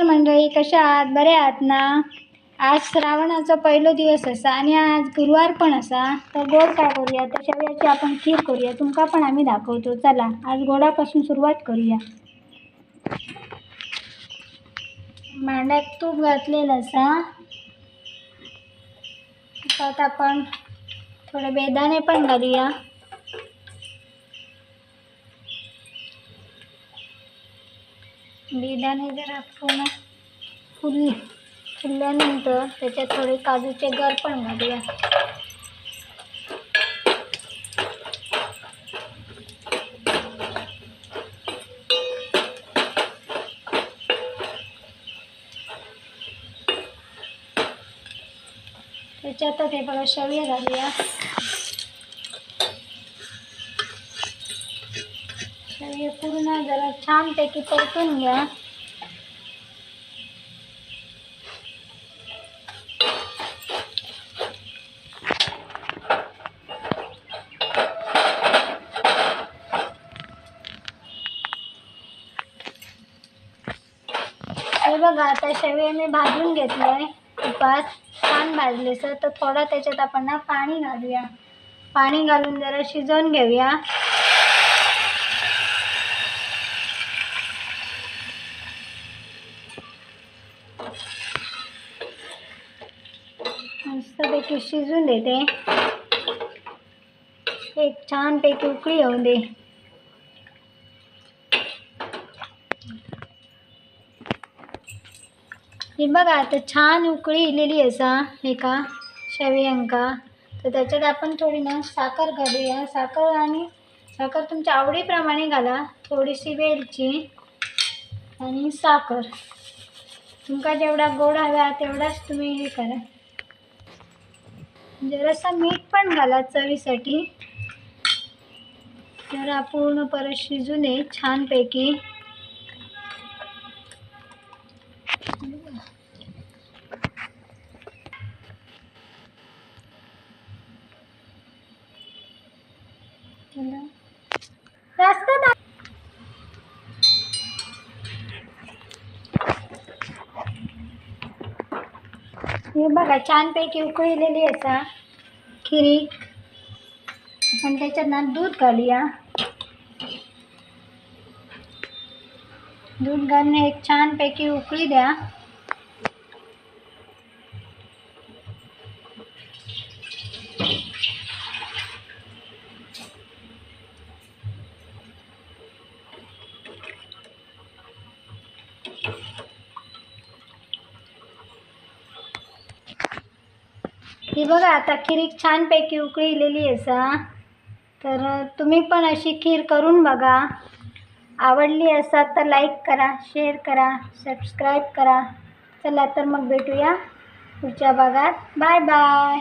नमस्कार मंडळी, कशा आहात? बरे आहात ना? आज श्रावणाचा पहिलो दिवस असा आणि आज गुरुवार पण असा. तर गोड काय करूया, तर शेवयाची आपण खीर करूया. तुमका पण आम्ही दाखवतो. चला आज गोडापासून सुरुवात करूया. मांड्यात तूप घातलेलं असा. त्यात आपण थोडे बेदाणे पण घालूया. बेदाणे जरा पूर्ण फुलल्यानंतर त्याच्यात थोडे काजूचे गर पण घालूया. त्याच्यात हे बघा शेवया घालूया. शेवया पूर्ण जरा छानपैकी परतून घ्या. हे बघा आता शेवया मी भाजून घेतलंय तुपात, छान भाजले सर. तर थोडं त्याच्यात आपण ना पाणी घालूया. पाणी घालून जरा शिजवून घेऊया. मस्तपैकी शिजून देते. एक छानपैकी उकळी येऊ दे. हे बघा आता छान उकळी इलेली असा एका शेवयांका. तर त्याच्यात आपण थोडी ना साखर घालूया. साखर तुमच्या आवडीप्रमाणे घाला. थोडीशी वेलची आणि साखर, तुमका जेवढा गोड हवा तेवढाच तुम्ही हे करा. जरासं मीठ पण घाला चवीसाठी. जरा पूर्ण परत शिजू दे छानपैकी. जास्त हे बघा छानपैकी उकळलेली असा खिरी. आपण त्याच्यात ना दूध घालूया. दूध घालून एक छानपैकी उकळी द्या. ही बघा आता खीर छानपैकी उकळलेली असा. तर तुम्ही पण अशी खीर करून बघा. आवडली असाल तर लाईक करा, शेअर करा, सबस्क्राईब करा. चला तर मग भेटूया पुढच्या भागात. Bye bye.